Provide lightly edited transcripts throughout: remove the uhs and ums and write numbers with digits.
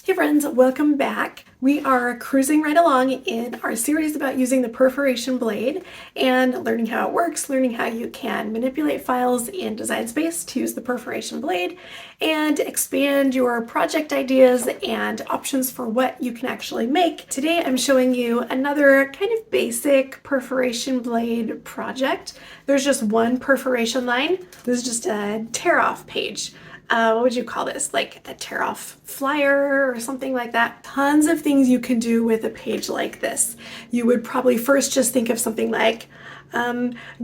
Hey friends, welcome back. We are cruising right along in our series about using the Perforation Blade and learning how it works, learning how you can manipulate files in Design Space to use the Perforation Blade and expand your project ideas and options for what you can actually make. Today I'm showing you another kind of basic Perforation Blade project. There's just one perforation line. This is just a tear-off page. What would you call this? Like a tear off flyer or something like that. Tons of things you can do with a page like this. You would probably first just think of something like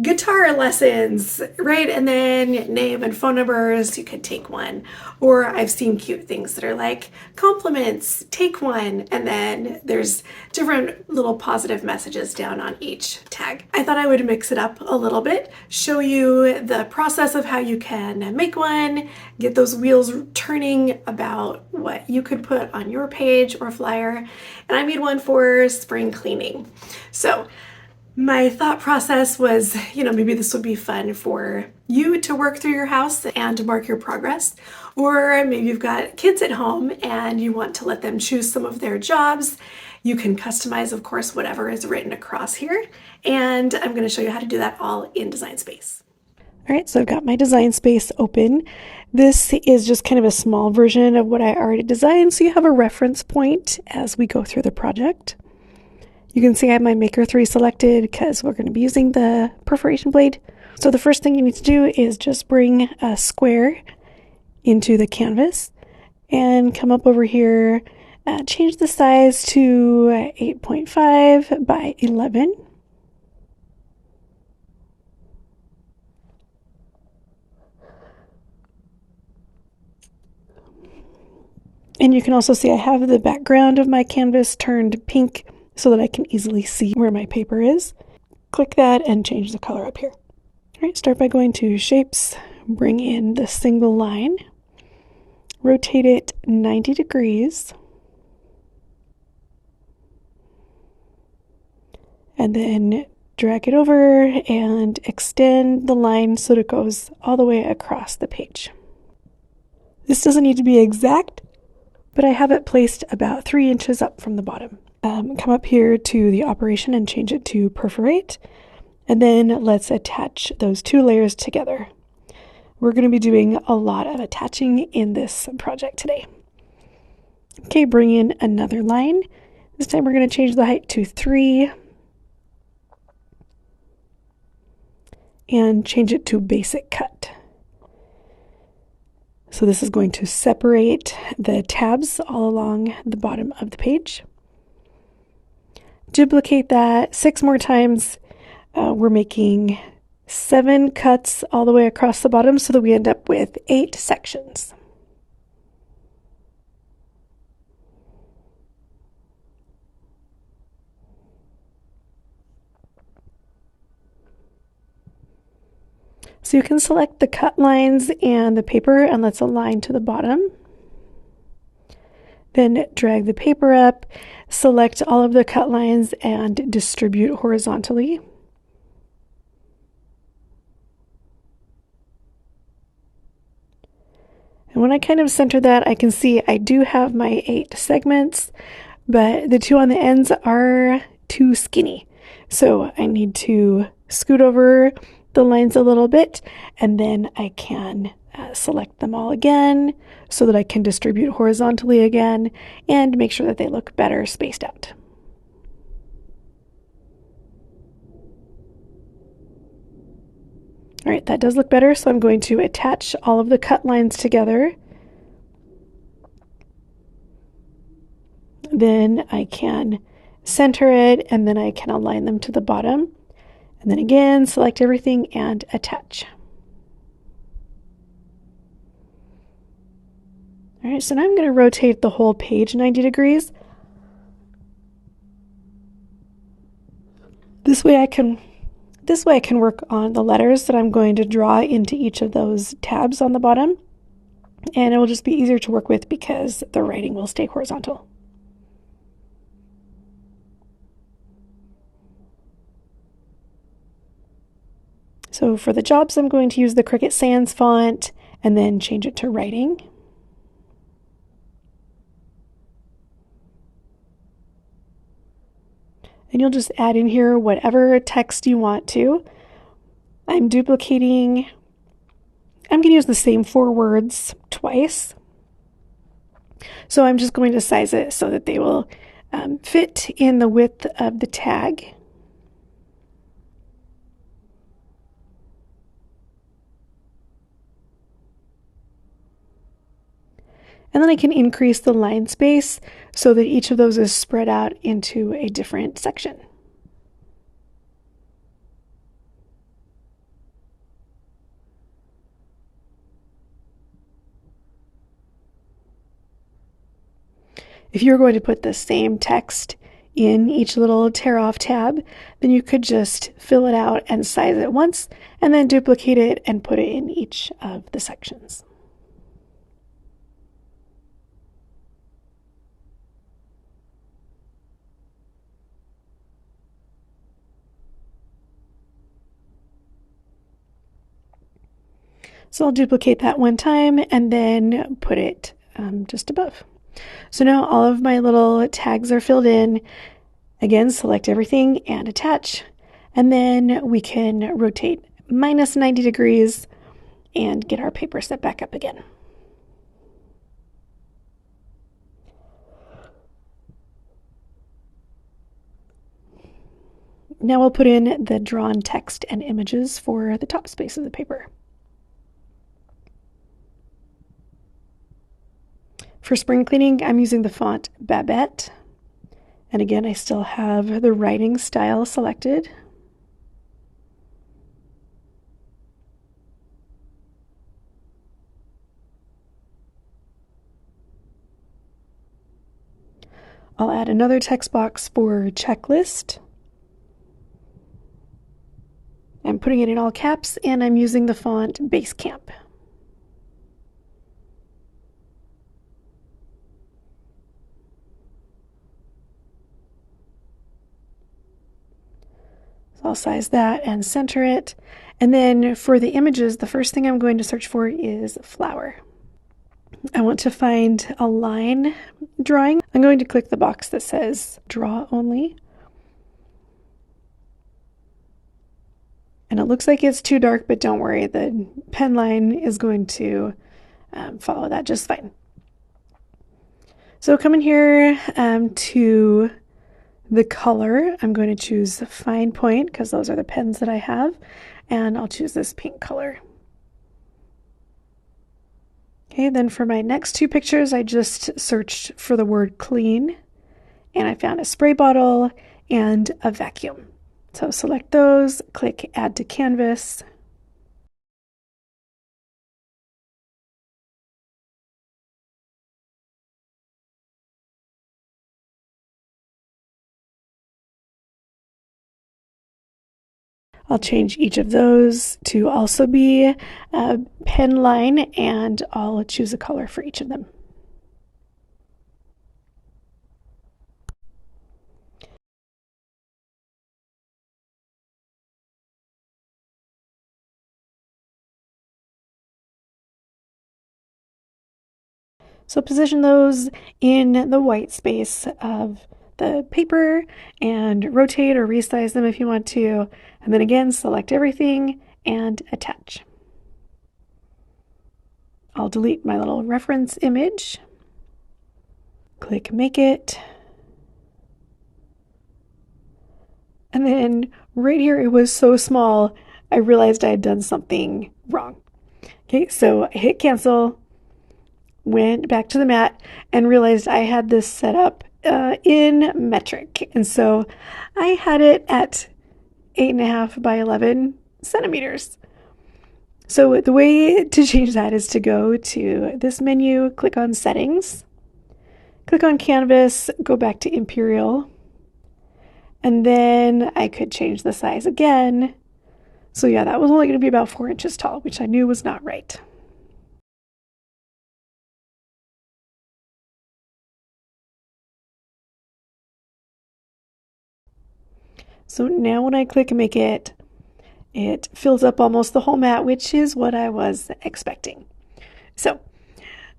guitar lessons, right? And then name and phone numbers, you could take one. Or I've seen cute things that are like compliments, take one. And then there's different little positive messages down on each tag. I thought I would mix it up a little bit, show you the process of how you can make one, get those wheels turning about what you could put on your page or flyer. And I made one for spring cleaning. So my thought process was, maybe this would be fun for you to work through your house and mark your progress. Or maybe you've got kids at home and you want to let them choose some of their jobs. You can customize, of course, whatever is written across here. And I'm going to show you how to do that all in Design Space. All right, so I've got my Design Space open. This is just kind of a small version of what I already designed, so you have a reference point as we go through the project. You can see I have my Maker 3 selected because we're going to be using the Perforation Blade. So the first thing you need to do is just bring a square into the canvas and come up over here, change the size to 8.5 by 11. And you can also see I have the background of my canvas turned pink so that I can easily see where my paper is. Click that and change the color up here. All right, start by going to Shapes, bring in the single line, rotate it 90 degrees, and then drag it over and extend the line so that it goes all the way across the page. This doesn't need to be exact, but I have it placed about 3 inches up from the bottom. Come up here to the operation and change it to perforate, and then let's attach those 2 layers together. We're going to be doing a lot of attaching in this project today. Okay, bring in another line. This time we're going to change the height to 3 and change it to basic cut. So this is going to separate the tabs all along the bottom of the page. Duplicate that 6 more times. We're making 7 cuts all the way across the bottom so that we end up with 8 sections. So you can select the cut lines and the paper and let's align to the bottom. Then drag the paper up, select all of the cut lines and distribute horizontally. And when I kind of center that, I can see I do have my 8 segments, but the 2 on the ends are too skinny. So I need to scoot over the lines a little bit, and then I can select them all again so that I can distribute horizontally again and make sure that they look better spaced out. All right, that does look better, so I'm going to attach all of the cut lines together. Then I can center it, and then I can align them to the bottom. And then again, select everything and attach. All right, so now I'm going to rotate the whole page 90 degrees. This way I can work on the letters that I'm going to draw into each of those tabs on the bottom. And it will just be easier to work with because the writing will stay horizontal. So for the jobs, I'm going to use the Cricut Sans font and then change it to writing. And you'll just add in here whatever text you want to. I'm duplicating, I'm going to use the same 4 words twice. So I'm just going to size it so that they will fit in the width of the tag. And then I can increase the line space so that each of those is spread out into a different section. If you were going to put the same text in each little tear off tab, then you could just fill it out and size it once and then duplicate it and put it in each of the sections. So I'll duplicate that one time and then put it just above. So now all of my little tags are filled in. Again, select everything and attach. And then we can rotate minus 90 degrees and get our paper set back up again. Now we'll put in the drawn text and images for the top space of the paper. For spring cleaning, I'm using the font Babette. And again, I still have the writing style selected. I'll add another text box for checklist. I'm putting it in all caps, and I'm using the font Basecamp. So I'll size that and center it. And then for the images, the first thing I'm going to search for is flower. I want to find a line drawing. I'm going to click the box that says draw only. And it looks like it's too dark, but don't worry, the pen line is going to follow that just fine. So come in here to the color. I'm going to choose Fine Point because those are the pens that I have, and I'll choose this pink color. Okay, then for my next 2 pictures, I just searched for the word clean, and I found a spray bottle and a vacuum. So select those, click Add to Canvas. I'll change each of those to also be a pen line, and I'll choose a color for each of them. So position those in the white space of the paper and rotate or resize them if you want to. And then again, select everything and attach. I'll delete my little reference image. Click Make It. And then right here, it was so small, I realized I had done something wrong. Okay, so I hit cancel, went back to the mat, and realized I had this set up in metric. And so I had it at 8.5 by 11 centimeters. So the way to change that is to go to this menu, click on Settings, click on Canvas, go back to Imperial, and then I could change the size again. So yeah, that was only going to be about 4 inches tall, which I knew was not right. So now when I click Make It, it fills up almost the whole mat, which is what I was expecting. So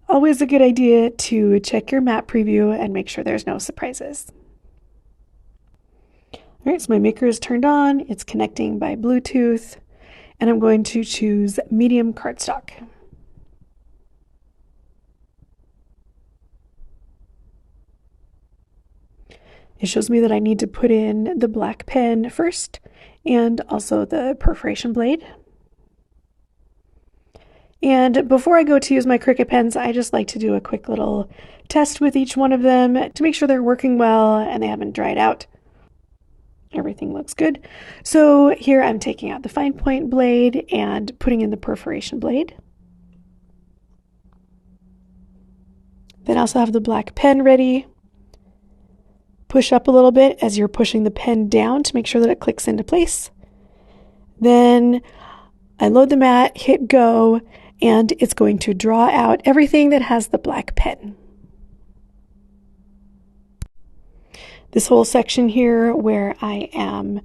always a good idea to check your mat preview and make sure there's no surprises. All right, so my maker is turned on. It's connecting by Bluetooth, and I'm going to choose medium cardstock. It shows me that I need to put in the black pen first and also the perforation blade. And before I go to use my Cricut pens, I just like to do a quick little test with each one of them to make sure they're working well and they haven't dried out. Everything looks good. So here I'm taking out the fine point blade and putting in the perforation blade. Then I also have the black pen ready. Push up a little bit as you're pushing the pen down to make sure that it clicks into place. Then I load the mat, hit go, and it's going to draw out everything that has the black pen. This whole section here where I am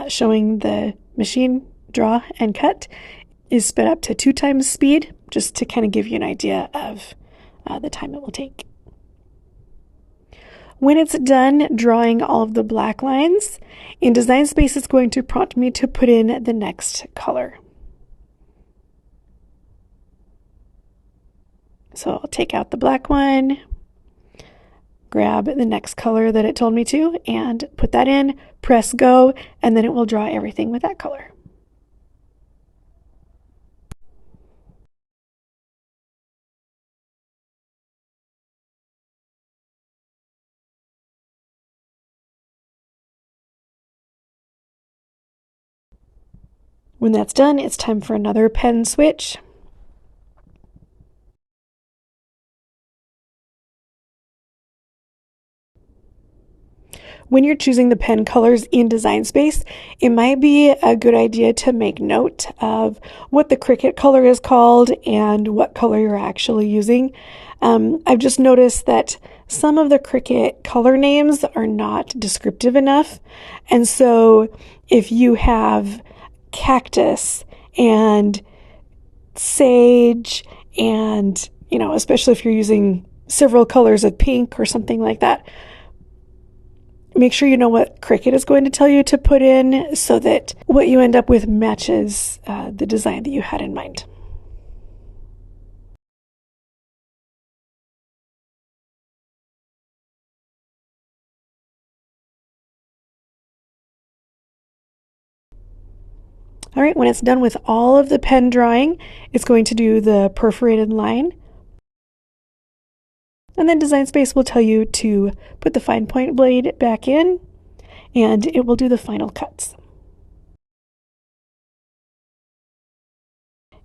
showing the machine draw and cut is sped up to 2 times speed, just to kind of give you an idea of the time it will take. When it's done drawing all of the black lines, in Design Space it's going to prompt me to put in the next color. So I'll take out the black one, grab the next color that it told me to, and put that in, press go, and then it will draw everything with that color. When that's done, it's time for another pen switch. When you're choosing the pen colors in Design Space, it might be a good idea to make note of what the Cricut color is called and what color you're actually using. I've just noticed that some of the Cricut color names are not descriptive enough. And so if you have cactus and sage and, especially if you're using several colors of pink or something like that, make sure you know what Cricut is going to tell you to put in so that what you end up with matches the design that you had in mind. All right, when it's done with all of the pen drawing, it's going to do the perforated line. And then Design Space will tell you to put the fine point blade back in, and it will do the final cuts.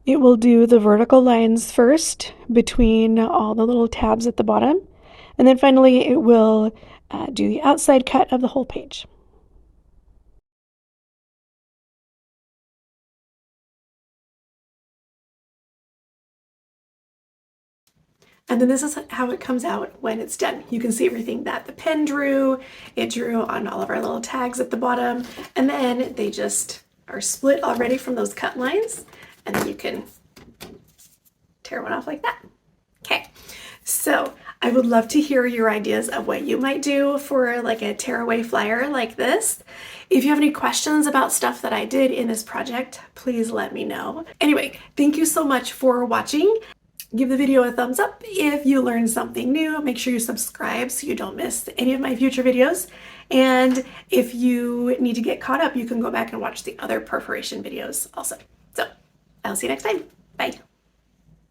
It will do the vertical lines first between all the little tabs at the bottom, and then finally it will do the outside cut of the whole page. And then this is how it comes out when it's done. You can see everything that the pen drew. It drew on all of our little tags at the bottom, and then they just are split already from those cut lines, and then you can tear one off like that. Okay, so I would love to hear your ideas of what you might do for like a tearaway flyer like this. If you have any questions about stuff that I did in this project, please let me know. Anyway, thank you so much for watching. Give the video a thumbs up if you learned something new. Make sure you subscribe so you don't miss any of my future videos. And if you need to get caught up, you can go back and watch the other perforation videos also. So I'll see you next time. Bye.